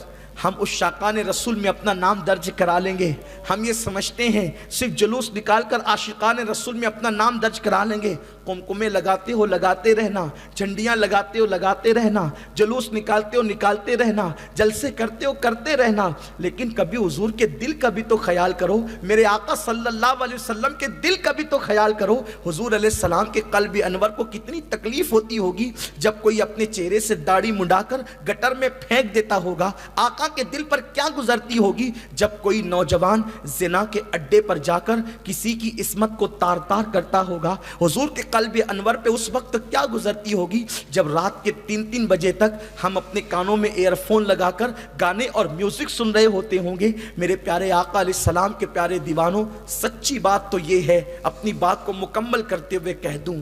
ہم اس شاقان رسول میں اپنا نام درج کرا لیں گے. ہم یہ سمجھتے ہیں صرف جلوس نکال کر عاشقان رسول میں اپنا نام درج کرا لیں گے. قمقمے لگاتے ہو لگاتے رہنا, جھنڈیاں لگاتے ہو لگاتے رہنا, جلوس نکالتے ہو نکالتے رہنا, جلسے کرتے ہو کرتے رہنا, لیکن کبھی حضور کے دل کا بھی تو خیال کرو. میرے آقا صلی اللہ علیہ وسلم کے دل کا بھی تو خیال کرو. حضور علیہ السلام کے قلب انور کو کتنی تکلیف ہوتی ہوگی جب کوئی اپنے چہرے سے داڑھی منڈا کر گٹر میں پھینک دیتا ہوگا. آقا کے دل پر کیا گزرتی ہوگی جب کوئی نوجوان زنا کے اڈے پر جا کر کسی کی عصمت کو تار تار کرتا ہوگا. حضور کے قلب انور پہ اس وقت کیا گزرتی ہوگی جب رات کے 3-3 بجے تک ہم اپنے کانوں میں ایئر فون لگا کر گانے اور میوزک سن رہے ہوتے ہوں گے. میرے پیارے آقا علیہ السلام کے پیارے دیوانوں, سچی بات تو یہ ہے, اپنی بات کو مکمل کرتے ہوئے کہہ دوں,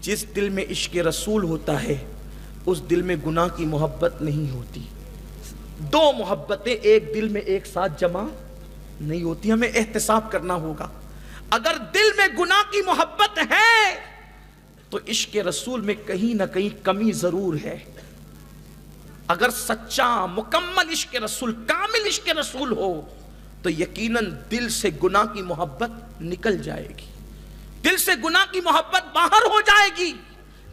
جس دل میں عشق رسول ہوتا ہے اس دل میں گناہ کی محبت نہیں ہوتی. دو محبتیں ایک دل میں ایک ساتھ جمع نہیں ہوتی. ہمیں احتساب کرنا ہوگا. اگر دل میں گناہ کی محبت ہے تو عشق رسول میں کہیں نہ کہیں کمی ضرور ہے. اگر سچا مکمل عشق رسول, کامل عشق رسول ہو تو یقیناً دل سے گناہ کی محبت نکل جائے گی, دل سے گناہ کی محبت باہر ہو جائے گی,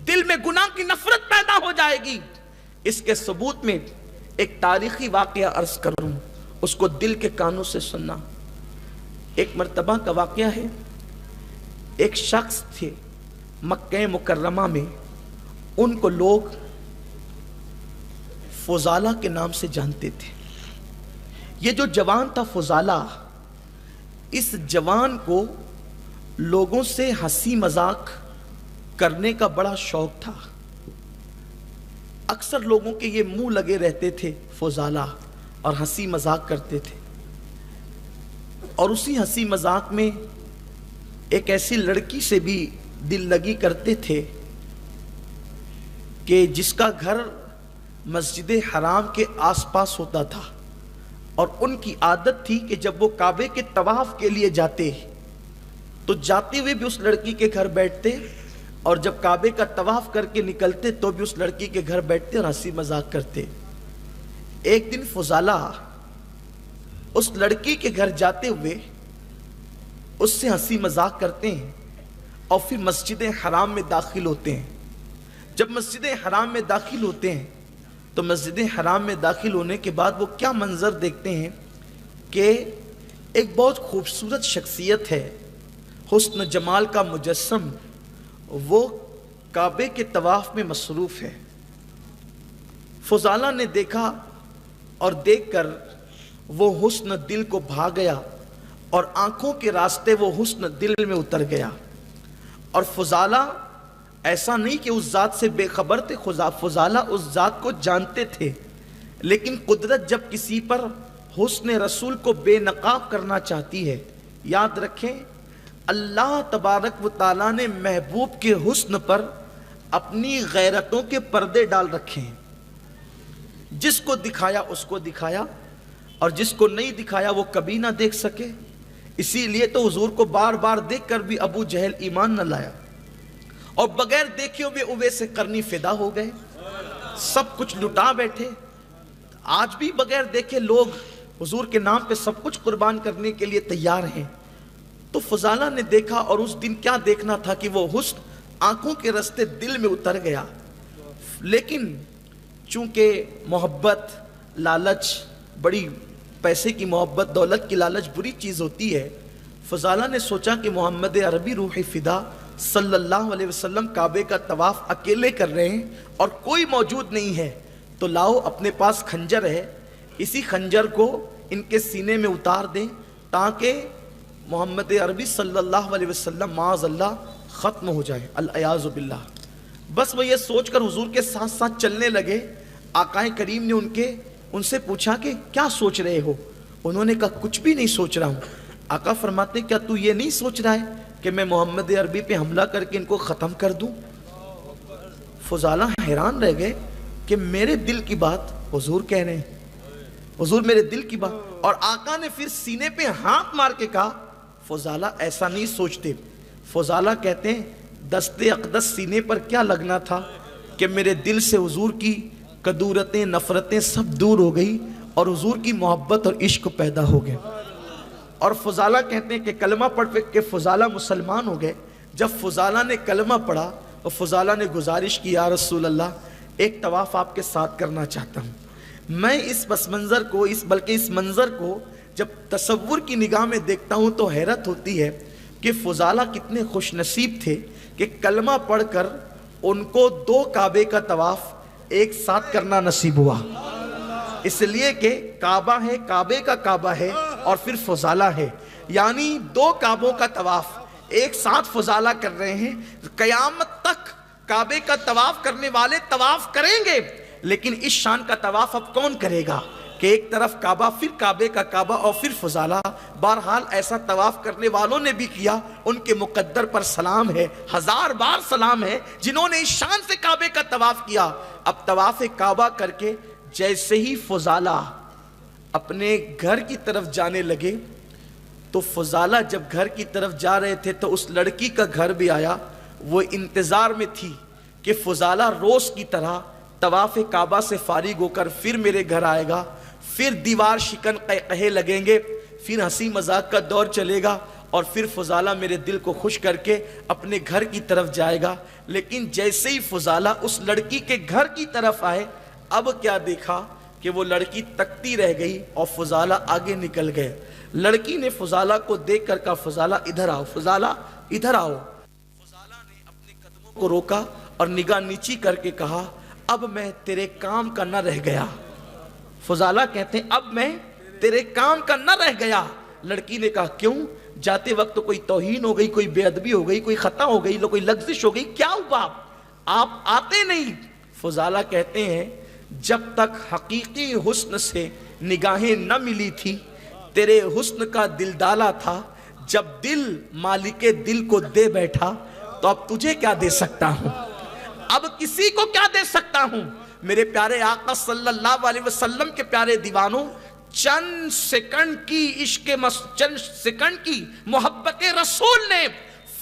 دل میں گناہ کی نفرت پیدا ہو جائے گی. اس کے ثبوت میں ایک تاریخی واقعہ عرض کروں, اس کو دل کے کانوں سے سننا. ایک مرتبہ کا واقعہ ہے, ایک شخص تھے مکہ مکرمہ میں, ان کو لوگ فضالہ کے نام سے جانتے تھے. یہ جو جوان تھا فضالہ, اس جوان کو لوگوں سے ہنسی مذاق کرنے کا بڑا شوق تھا. اکثر لوگوں کے یہ منہ لگے رہتے تھے فضالہ اور ہنسی مذاق کرتے تھے. اور اسی ہنسی مذاق میں ایک ایسی لڑکی سے بھی دل لگی کرتے تھے کہ جس کا گھر مسجد حرام کے آس پاس ہوتا تھا, اور ان کی عادت تھی کہ جب وہ کعبے کے طواف کے لیے جاتے تو جاتے ہوئے بھی اس لڑکی کے گھر بیٹھتے اور جب کعبے کا طواف کر کے نکلتے تو بھی اس لڑکی کے گھر بیٹھتے اور ہنسی مذاق کرتے۔ ایک دن فضالہ اس لڑکی کے گھر جاتے ہوئے اس سے ہنسی مذاق کرتے ہیں اور پھر مسجد حرام میں داخل ہوتے ہیں۔ جب مسجد حرام میں داخل ہوتے ہیں تو مسجد حرام میں داخل ہونے کے بعد وہ کیا منظر دیکھتے ہیں کہ ایک بہت خوبصورت شخصیت ہے، حسن جمال کا مجسم، وہ کعبے کے طواف میں مصروف ہے۔ فضالہ نے دیکھا اور دیکھ کر وہ حسن دل کو بھا گیا اور آنکھوں کے راستے وہ حسن دل میں اتر گیا۔ اور فضالہ ایسا نہیں کہ اس ذات سے بے خبر تھے، فضالہ اس ذات کو جانتے تھے، لیکن قدرت جب کسی پر حسن رسول کو بے نقاب کرنا چاہتی ہے، یاد رکھیں اللہ تبارک و تعالیٰ نے محبوب کے حسن پر اپنی غیرتوں کے پردے ڈال رکھے ہیں۔ جس کو دکھایا اس کو دکھایا اور جس کو نہیں دکھایا وہ کبھی نہ دیکھ سکے۔ اسی لیے تو حضور کو بار بار دیکھ کر بھی ابو جہل ایمان نہ لایا اور بغیر دیکھے ہوئے اوے سے کرنی فدا ہو گئے، سب کچھ لٹا بیٹھے۔ آج بھی بغیر دیکھے لوگ حضور کے نام پہ سب کچھ قربان کرنے کے لیے تیار ہیں۔ تو فضالہ نے دیکھا اور اس دن کیا دیکھنا تھا کہ وہ حسن آنکھوں کے راستے دل میں اتر گیا، لیکن چونکہ محبت، لالچ، بڑی پیسے کی محبت، دولت کی لالچ بری چیز ہوتی ہے، فضالہ نے سوچا کہ محمد عربی روح فدا صلی اللہ علیہ وسلم کعبے کا طواف اکیلے کر رہے ہیں اور کوئی موجود نہیں ہے، تو لاؤ اپنے پاس خنجر ہے، اسی خنجر کو ان کے سینے میں اتار دیں تاکہ محمد عربی صلی اللہ علیہ وسلم معاذ اللہ ختم ہو جائے، العیاذ باللہ۔ بس وہ یہ سوچ کر حضور کے ساتھ ساتھ چلنے لگے۔ آقا کریم نے ان سے پوچھا کہ کیا سوچ رہے ہو؟ انہوں نے کہا کچھ بھی نہیں سوچ رہا ہوں۔ آقا فرماتے کیا تو یہ نہیں سوچ رہا ہے کہ میں محمد عربی پہ حملہ کر کے ان کو ختم کر دوں؟ فضالہ حیران رہ گئے کہ میرے دل کی بات حضور کہہ رہے ہیں، حضور میرے دل کی بات۔ اور آقا نے پھر سینے پہ ہاتھ مار کے کہا فضالہ ایسا نہیں سوچتے۔ فضالہ کہتے ہیں دست اقدس سینے پر کیا لگنا تھا کہ میرے دل سے حضور کی کدورتیں، نفرتیں سب دور ہو گئی اور حضور کی محبت اور عشق پیدا ہو گئے۔ اور فضالہ کہتے ہیں کہ کلمہ پڑھ کے فضالہ مسلمان ہو گئے۔ جب فضالہ نے کلمہ پڑھا تو فضالہ نے گزارش کی یا رسول اللہ ایک طواف آپ کے ساتھ کرنا چاہتا ہوں۔ میں اس پس منظر کو بلکہ اس منظر کو جب تصور کی نگاہ میں دیکھتا ہوں تو حیرت ہوتی ہے کہ فضالہ کتنے خوش نصیب تھے کہ کلمہ پڑھ کر ان کو 2 کعبے کا طواف ایک ساتھ کرنا نصیب ہوا، اس لیے کہ کعبہ ہے، کعبے کا کعبہ ہے اور پھر فضالہ ہے، یعنی 2 کعبوں کا طواف ایک ساتھ فضالہ کر رہے ہیں۔ قیامت تک کعبے کا طواف کرنے والے طواف کریں گے، لیکن اس شان کا طواف اب کون کرے گا کہ ایک طرف کعبہ، پھر کعبے کا کعبہ اور پھر فضالہ۔ بہرحال ایسا طواف کرنے والوں نے بھی کیا، ان کے مقدر پر سلام ہے، 1000 بار سلام ہے جنہوں نے اس شان سے کعبے کا طواف کیا۔ اب طواف کعبہ کر کے جیسے ہی فضالہ اپنے گھر کی طرف جانے لگے تو فضالہ جب گھر کی طرف جا رہے تھے تو اس لڑکی کا گھر بھی آیا، وہ انتظار میں تھی کہ فضالہ روز کی طرح طواف کعبہ سے فارغ ہو کر پھر میرے گھر آئے گا، پھر دیوار شکن قہقہے لگیں گے، پھر ہنسی مذاق کا دور چلے گا اور پھر فضالہ میرے دل کو خوش کر کے اپنے گھر کی طرف جائے گا۔ لیکن جیسے ہی فضالہ اس لڑکی کے گھر کی طرف آئے، اب کیا دیکھا کہ وہ لڑکی تکتی رہ گئی اور فضالہ آگے نکل گئے۔ لڑکی نے فضالہ کو دیکھ کر کہا فضالہ ادھر آؤ، فضالہ ادھر آؤ۔ فضالہ نے اپنے قدموں کو روکا اور نگاہ نیچی کر کے کہا اب میں تیرے کام کا نہ رہ گیا۔ فضالہ کہتے ہیں اب میں تیرے کام کا نہ رہ گیا۔ لڑکی نے کہا کیوں؟ جاتے وقت تو کوئی توہین ہو گئی، کوئی بے ادبی ہو گئی، کوئی خطا ہو گئی، کوئی لغزش ہو گئی، کیا ہوا؟ آپ آتے نہیں۔ فضالہ کہتے ہیں جب تک حقیقی حسن سے نگاہیں نہ ملی تھی، تیرے حسن کا دل ڈالا تھا، جب دل مالک دل کو دے بیٹھا تو اب تجھے کیا دے سکتا ہوں، اب کسی کو کیا دے سکتا ہوں۔ میرے پیارے آقا صلی اللہ علیہ وسلم کے پیارے دیوانوں، چند سیکنڈ کی محبت رسول نے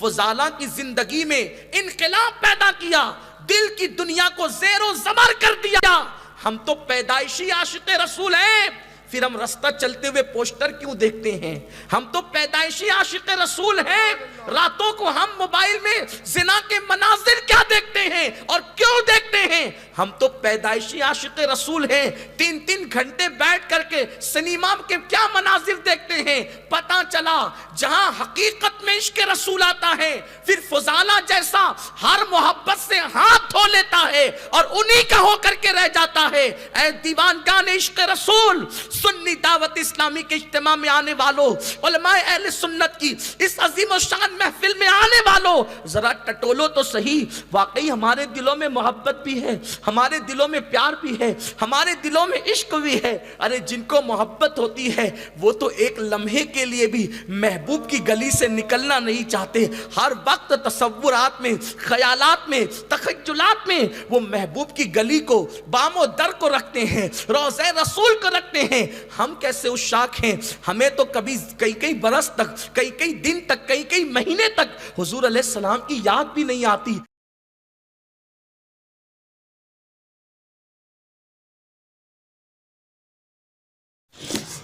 فضالہ کی زندگی میں انقلاب پیدا کیا، دل کی دنیا کو زیر و زبر کر دیا۔ ہم تو پیدائشی عاشق رسول ہیں، پھر ہم رستہ چلتے ہوئے پوسٹر کیوں دیکھتے ہیں؟ ہم تو پیدائشی عاشق رسول ہیں، راتوں کو ہم موبائل میں زنا کے مناظر کیا دیکھتے ہیں اور کیوں دیکھتے ہیں؟ ہم تو پیدائشی عاشق رسول ہیں، 3 گھنٹے بیٹھ کر کے سنیما کے کیا مناظر دیکھتے ہیں؟ پتہ چلا جہاں حقیقت میں عشق رسول آتا ہے، پھر فضالہ جیسا ہر محبت سے ہاتھ دھو لیتا ہے اور انہی کا ہو کر کے رہ جاتا ہے۔ اے دیوانگان عشق رسول، سنی دعوت اسلامی کے اجتماع میں آنے والوں، علماء اہل سنت کی اس عظیم و شان محفل میں آنے والوں، ذرا ٹٹولو تو صحیح، واقعی ہمارے دلوں میں محبت بھی ہے، ہمارے دلوں میں پیار بھی ہے، ہمارے دلوں میں عشق بھی ہے۔ ارے جن کو محبت ہوتی ہے وہ تو ایک لمحے کے لیے بھی محبوب کی گلی سے نکلنا نہیں چاہتے، ہر وقت تصورات میں، خیالات میں، تخیلات میں وہ محبوب کی گلی کو، بام و در کو رکھتے ہیں، روضہ رسول کو رکھتے ہیں۔ ہم کیسے عشاق ہیں، ہمیں تو کبھی کئی برس تک، کئی دن تک، کئی مہینے تک حضور علیہ السلام کی یاد بھی نہیں آتی۔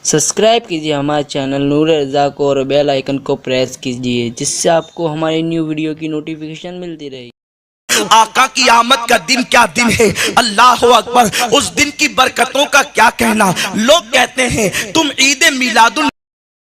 سبسکرائب کیجیے ہمارے چینل نور رضا کو اور بیل آئیکن کو پریس کیجیے، جس سے آپ کو ہماری نیو ویڈیو کی نوٹیفیکیشن ملتی رہے۔ آقا کی آمد کا دن کیا دن ہے، اللہ اکبر، اس دن کی برکتوں کا کیا کہنا۔ لوگ کہتے ہیں تم عید میلاد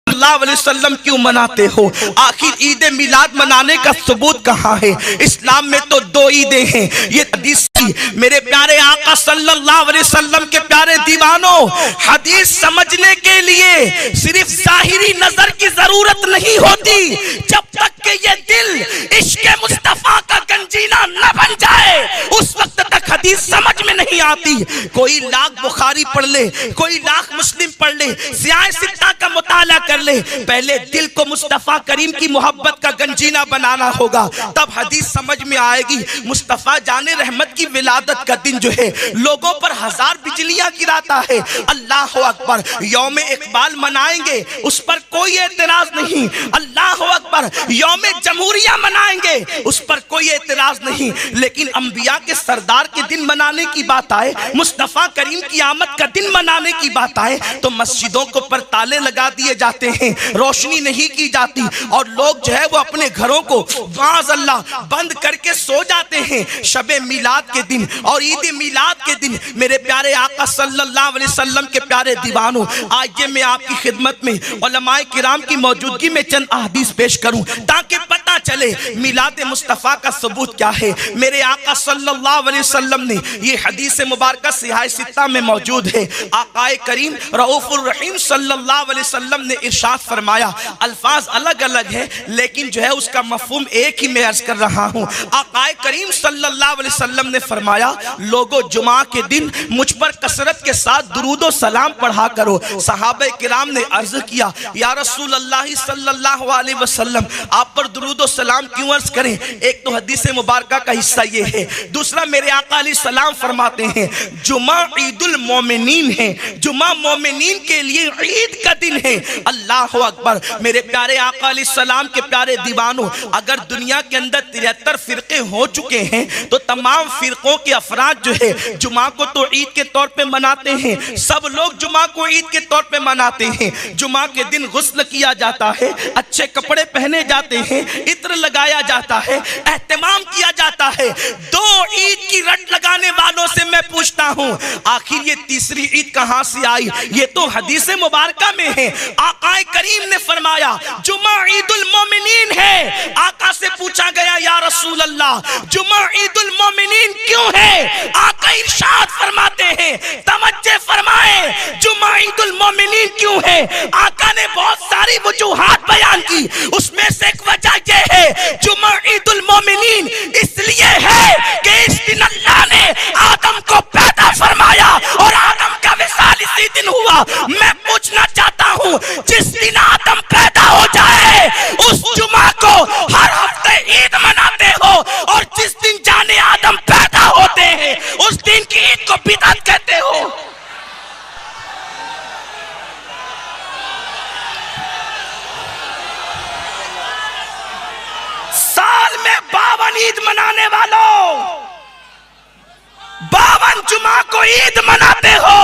اللہ علیہ وسلم کیوں مناتے ہو؟ آخر عید میلاد منانے کا ثبوت کہاں ہے؟ اسلام میں تو 2 عیدیں ہیں، یہ حدیث کی۔ میرے پیارے آقا صلی اللہ علیہ وسلم کے پیارے دیوانوں، حدیث سمجھنے کے لیے صرف ظاہری نظر کی ضرورت نہیں ہوتی، جب تک کہ یہ دل عشق مصطفیٰ کا گنجینہ نہ بن جائے اس وقت تک حدیث سمجھ میں نہیں آتی۔ کوئی لاکھ بخاری پڑھ لے، کوئی لاکھ مسلم پڑھ لے، سیاہ ستہ کا مطالعہ کر لے، پہلے دل کو مصطفیٰ کریم کی محبت کا گنجینہ بنانا ہوگا، تب حدیث سمجھ میں آئے گی۔ مصطفیٰ جان رحمت کی ولادت کا دن جو ہے لوگوں پر 1000 بجلیاں گراتا ہے۔ اللہ اکبر، یوم اقبال منائیں گے اس پر کوئی اعتراض نہیں، اللہ اکبر، یوم جمہوریہ منائیں گے اس پر کوئی اعتراض نہیں، لیکن انبیاء کے سردار کے دن منانے کی بات آئے، مصطفیٰ کریم کی آمد کا دن منانے کی بات آئے تو مسجدوں کو پر تالے لگا دیے جاتے ہیں، روشنی نہیں کی جاتی اور لوگ جو ہے وہ اپنے گھروں کو معاذ اللہ بند کر کے سو جاتے ہیں۔ شب میلاد کے دن اور عید میلاد کے دن میرے پیارے آقا صلی اللہ علیہ وسلم کے پیارے دیوانوں، آج یہ میں آپ کی خدمت میں علماء کرام کی موجودگی میں چند احادیث پیش کروں تاکہ پتہ چلے میلاد مصطفیٰ کا ثبوت کیا ہے۔ میرے آقا صلی اللہ علیہ وسلم نے یہ حدیث مبارکہ سیاہ ستہ میں موجود ہے، آقا کریم رؤوف الرحیم صلی اللہ علیہ وسلم نے ارشاد فرمایا، الفاظ الگ الگ ہے لیکن جو ہے اس کا مفہوم ایک ہی میں عرض کر رہا ہوں۔ آقا کریم صلی اللہ علیہ وسلم نے فرمایا، لوگوں جمعہ کے دن مجھ پر کثرت کے ساتھ درود و سلام پڑھا کرو۔ صحابہ کرام نے عرض کیا، یا رسول اللہ صلی اللہ علیہ وسلم آپ پر درود و سلام کیوں عرض کریں؟ ایک تو حدیث مبارکہ کا حصہ یہ ہے، دوسرا میرے آقا علیہ السلام فرماتے ہیں جمعہ عید المومنین ہے، جمعہ مومنین کے لیے عید کا دن ہے۔ اللہ اکبر، میرے پیارے آقا علیہ السلام کے پیارے دیوانوں، اگر دنیا کے اندر 73 فرقے ہو چکے ہیں تو تمام فرقوں کے افراد جو ہے جمعہ کو تو عید کے طور پہ مناتے ہیں، سب لوگ جمعہ کو عید کے طور پہ مناتے ہیں۔ جمعہ کے دن غسل کیا جاتا ہے، اچھے کپڑے پہنے جاتے ہیں، عطر لگایا جاتا ہے، اہتمام کیا جاتا ہے۔ 2 عید کی رٹ لگانے والوں سے میں پوچھتا ہوں، آخر یہ تیسری عید کہاں سے آئی؟ یہ تو حدیث مبارکہ میں ہے۔ آقا کریم نے فرمایا جمعہ عید المومنین ہے۔ آقا سے پوچھا گیا، یا رسول اللہ جمعہ عید المومنین کیوں ہے؟ آقا ارشاد فرماتے ہیں، توجہ فرمائیں، جمعہ عید المومنین کیوں ہے؟ آقا نے بہت ساری وجوہات بیان کی، اس میں سے ایک وجہ یہ ہے جمعہ عید المومنین اس لیے ہے کہ اس دن اللہ نے آدم کو پیدا فرمایا اور آدم کا وصال اسی دن ہوا۔ میں پوچھنا چاہتا ہوں، جس دن آدم پیدا ہو جائے اس جمعہ کو ہر ہفتے عید مناتے ہو، اور جس دن جانے آدم پیدا ہوتے ہیں اس دن کی عید کو بدعت کہتے ہو۔ 52 عید منانے والوں، 52 جمعہ کو عید مناتے ہو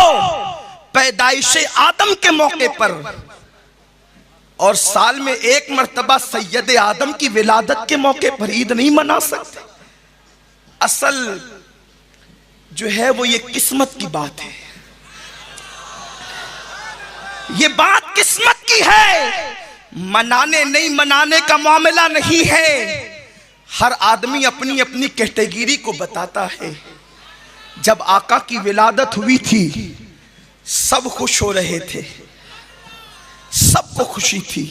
پیدائش آدم کے موقع پر، اور سال میں ایک مرتبہ سید آدم کی ولادت کے موقع پر عید نہیں منا سکتے۔ اصل جو ہے وہ یہ قسمت کی بات ہے، یہ بات قسمت کی ہے، منانے نہیں منانے کا معاملہ نہیں ہے۔ ہر آدمی اپنی اپنی کیٹیگری کو بتاتا ہے۔ جب آقا کی ولادت ہوئی تھی سب خوش ہو رہے تھے، سب کو خوشی تھی۔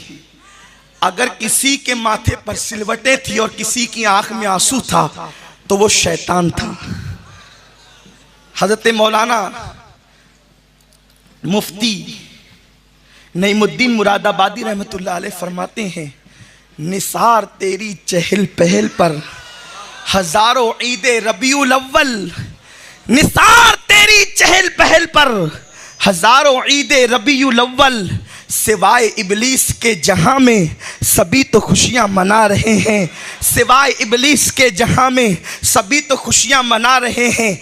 اگر کسی کے ماتھے پر سلوٹیں تھی اور کسی کی آنکھ میں آنسو تھا تو وہ شیطان تھا۔ حضرت مولانا مفتی نعیم الدین مراد آبادی رحمت اللہ علیہ فرماتے ہیں، نثار تیری چہل پہل پر ہزاروں عید ربیع الاول، نثار تیری چہل پہل پر ہزاروں عید ربیع الاول، سوائے ابلیس کے جہاں میں سبھی تو خوشیاں منا رہے ہیں، سوائے ابلیس کے جہاں میں سبھی تو خوشیاں منا رہے ہیں۔